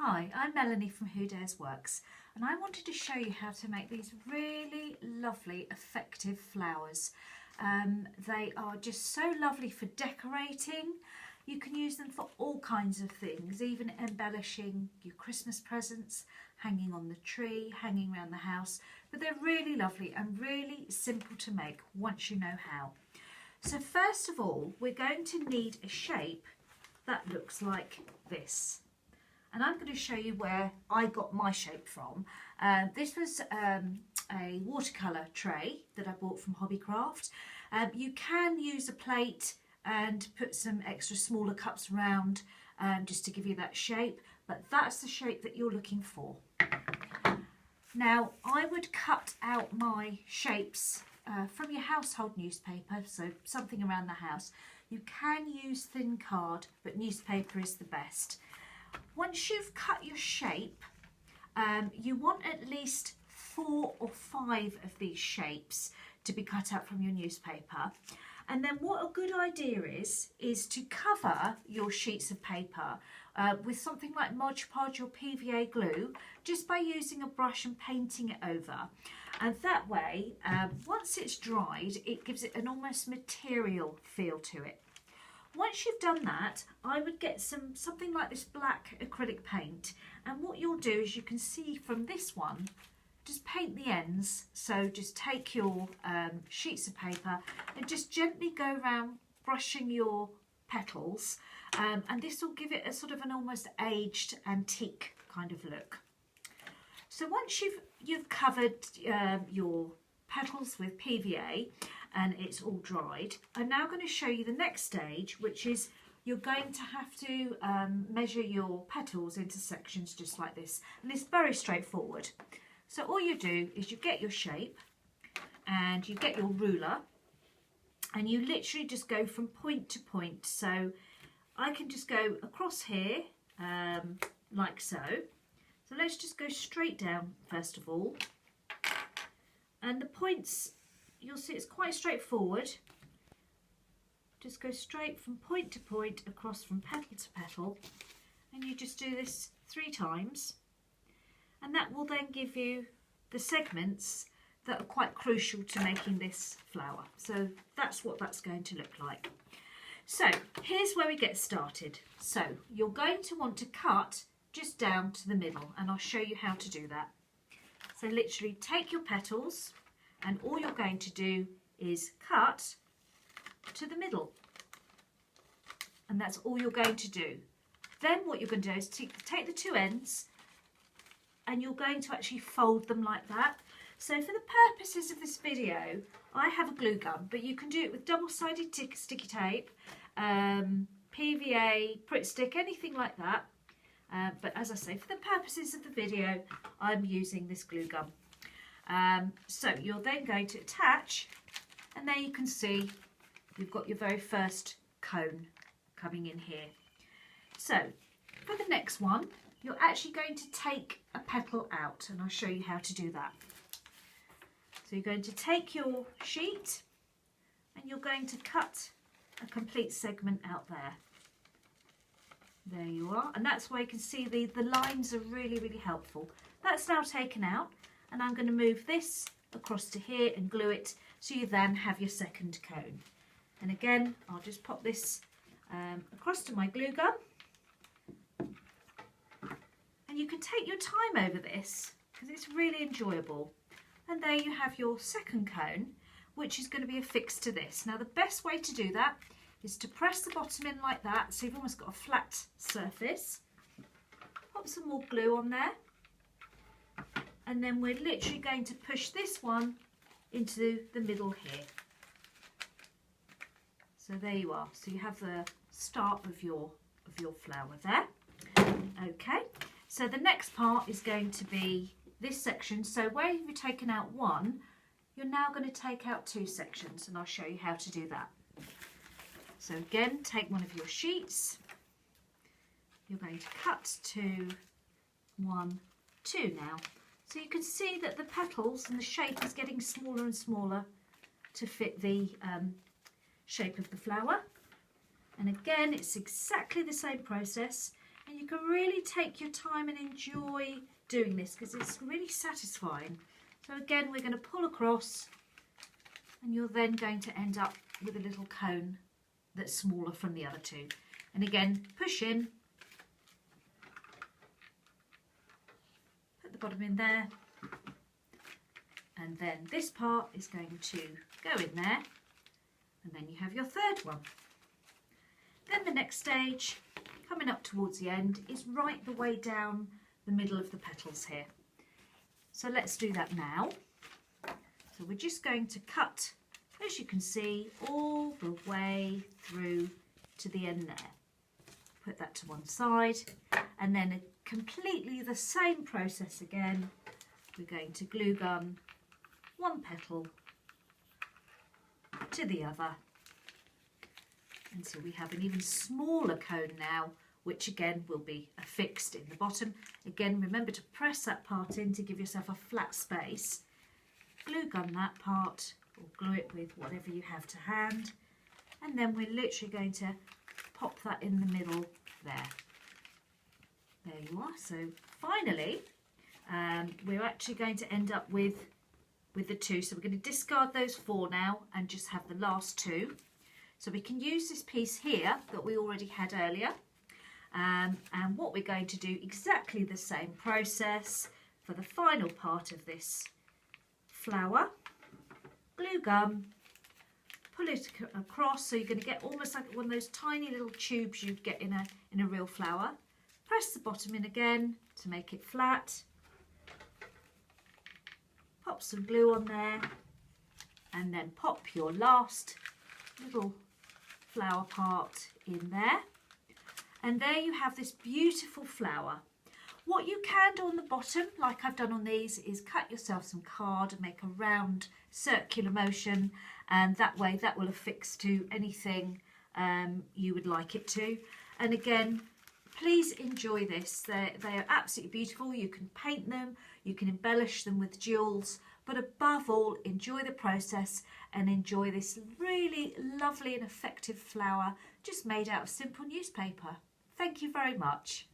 Hi, I'm Melanie from Who Dares Works, and I wanted to show you how to make these really lovely effective flowers. They are just so lovely for decorating. You can use them for all kinds of things, even embellishing your Christmas presents, hanging on the tree, hanging around the house. But they're really lovely and really simple to make once you know how. So first of all, we're going to need a shape that looks like this. And I'm going to show you where I got my shape from. This was a watercolour tray that I bought from Hobbycraft. You can use a plate and put some extra smaller cups around just to give you that shape, but that's the shape that you're looking for. Now I would cut out my shapes from your household newspaper, so something around the house. You can use thin card, but newspaper is the best. Once you've cut your shape, you want at least 4 or 5 of these shapes to be cut out from your newspaper. And then what a good idea is to cover your sheets of paper with something like Mod Podge or PVA glue, just by using a brush and painting it over. And that way, once it's dried, it gives it an almost material feel to it. Once you've done that, I would get something like this black acrylic paint, and what you'll do is, you can see from this one, just paint the ends. So just take your sheets of paper and just gently go around brushing your petals, and this will give it a sort of an almost aged antique kind of look. So once you've covered your petals with PVA and it's all dried, I'm now going to show you the next stage, which is you're going to have to measure your petals into sections just like this, and it's very straightforward. So all you do is you get your shape and you get your ruler, and you literally just go from point to point. So I can just go across here like so. So let's just go straight down first of all, and the points, you'll see it's quite straightforward. Just go straight from point to point, across from petal to petal, and you just do this 3 times, and that will then give you the segments that are quite crucial to making this flower. So that's what that's going to look like. So here's where we get started. So you're going to want to cut just down to the middle, and I'll show you how to do that. So literally take your petals, and all you're going to do is cut to the middle, and that's all you're going to do. Then what you're going to do is take the 2 ends, and you're going to actually fold them like that. So for the purposes of this video, I have a glue gun, but you can do it with double-sided sticky tape, PVA, Pritt stick, anything like that. But as I say, for the purposes of the video, I'm using this glue gun. So you're then going to attach, and there you can see you've got your very first cone coming in here. So for the next one, you're actually going to take a petal out, and I'll show you how to do that. So you're going to take your sheet and you're going to cut a complete segment out there. There you are, and that's why you can see the lines are really helpful. That's now taken out, and I'm going to move this across to here and glue it, so you then have your second cone. And again, I'll just pop this across to my glue gun, and you can take your time over this because it's really enjoyable. And there you have your second cone, which is going to be affixed to this. Now the best way to do that is to press the bottom in like that, so you've almost got a flat surface. Pop some more glue on there, and then we're literally going to push this one into the middle here. So there you are. So you have the start of your flower there. Okay, so the next part is going to be this section. So where you've taken out 1, you're now going to take out 2 sections, and I'll show you how to do that. So again, take one of your sheets, you're going to cut to 1, 2 now. So you can see that the petals and the shape is getting smaller and smaller to fit the shape of the flower. And again, it's exactly the same process. And you can really take your time and enjoy doing this because it's really satisfying. So again, we're going to pull across, and you're then going to end up with a little cone that's smaller from the other two. And again, push in, put the bottom in there, and then this part is going to go in there, and then you have your third one. Then the next stage, coming up towards the end, is right the way down the middle of the petals here. So let's do that now. So we're just going to cut, as you can see, all the way through to the end there. Put that to one side, and then completely the same process again. We're going to glue gun one petal to the other, and so we have an even smaller cone now, which again will be affixed in the bottom. Again, remember to press that part in to give yourself a flat space. Glue gun that part, or glue it with whatever you have to hand, and then we're literally going to pop that in the middle there. There you are. So finally, we're actually going to end up with the two. So we're going to discard those four now and just have the last two. So we can use this piece here that we already had earlier. And what we're going to do, exactly the same process for the final part of this flower. Glue gun, pull it across, so you're going to get almost like one of those tiny little tubes you'd get in a real flower. Press the bottom in again to make it flat. Pop some glue on there, and then pop your last little flower part in there. And there you have this beautiful flower. What you can do on the bottom, like I've done on these, is cut yourself some card and make a round circular motion, and that way that will affix to anything you would like it to. And again, please enjoy this. They are absolutely beautiful. You can paint them, you can embellish them with jewels, but above all, enjoy the process and enjoy this really lovely and effective flower just made out of simple newspaper. Thank you very much.